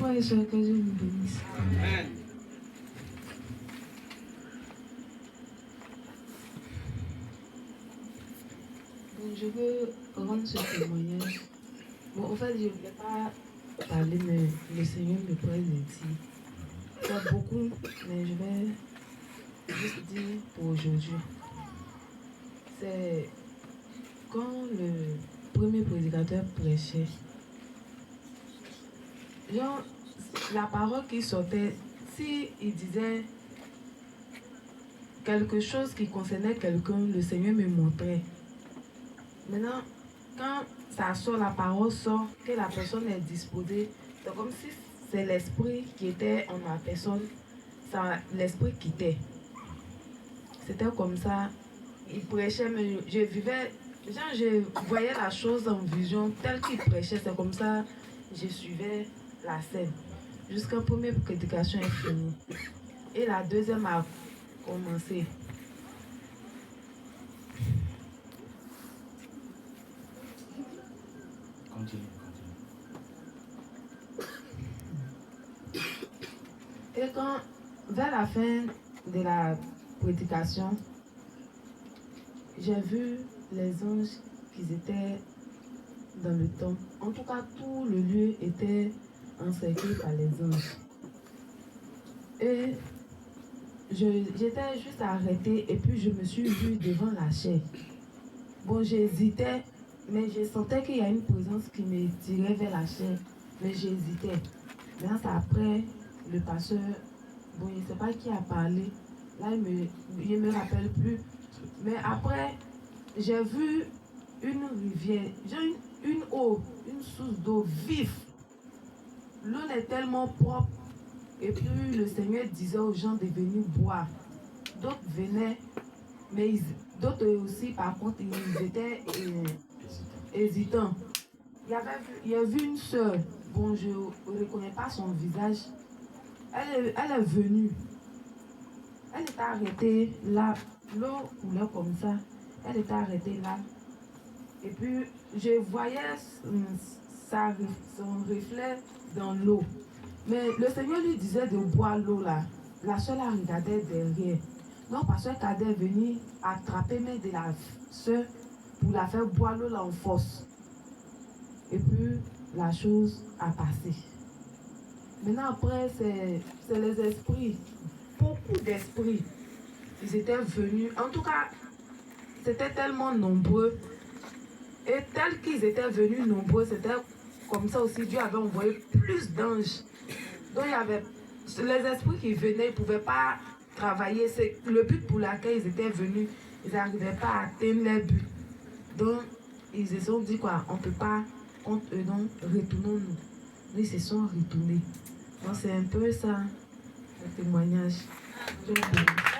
frères et sœurs, que Dieu vous bénisse. Amen. Bon, je veux rendre ce témoignage. Bon, en fait, je ne voulais pas parler, mais le Seigneur me prête de dire. C'est beaucoup, mais je vais juste dire pour aujourd'hui. C'est quand le premier prédicateur prêchait, genre, la parole qui sortait, si il disait quelque chose qui concernait quelqu'un, le Seigneur me montrait. Maintenant, quand ça sort, la parole sort, que la personne est disposée, c'est comme si c'est l'esprit qui était en la personne, l'esprit quittait. C'était comme ça. Il prêchait, mais je vivais, genre je voyais la chose en vision, telle qu'il prêchait, c'est comme ça, je suivais la scène. Jusqu'à la première prédication est finie. Et la deuxième a commencé. Continue. Et quand, vers la fin de la prédication, j'ai vu les anges qui étaient dans le temple. En tout cas, tout le lieu était encerclé par les anges. Et j'étais juste arrêtée et puis je me suis vue devant la chair. Bon, j'hésitais, mais je sentais qu'il y a une présence qui me tirait vers la chair, mais j'hésitais. Maintenant, c'est après le pasteur, bon, je ne sais pas qui a parlé, là, il ne me rappelle plus. Mais après, j'ai vu une rivière, une eau, une source d'eau vive. L'eau est tellement propre. Et puis le Seigneur disait aux gens de venir boire. D'autres venaient, mais d'autres aussi, par contre, ils étaient hésitants. Il y a vu une soeur, bon, je ne reconnais pas son visage. Elle est venue. Elle était arrêtée là. L'eau coulait comme ça. Elle était arrêtée là. Et puis, je voyais son reflet dans l'eau. Mais le Seigneur lui disait de boire l'eau là. La soeur la regardait derrière. Donc, pasteur Cadet est venu attraper main de la soeur pour la faire boire l'eau là en force. Et puis, la chose a passé. Maintenant, après, c'est les esprits. Beaucoup d'esprits. Ils étaient venus. En tout cas, c'était tellement nombreux. Et tels qu'ils étaient venus nombreux, c'était comme ça aussi, Dieu avait envoyé plus d'anges. Donc il y avait les esprits qui venaient, ils ne pouvaient pas travailler. C'est le but pour lequel ils étaient venus, ils n'arrivaient pas à atteindre leur but. Donc ils se sont dit quoi, on ne peut pas contre eux, donc retournons-nous. Ils se sont retournés. Donc c'est un peu ça, le témoignage. Dieu bénisse.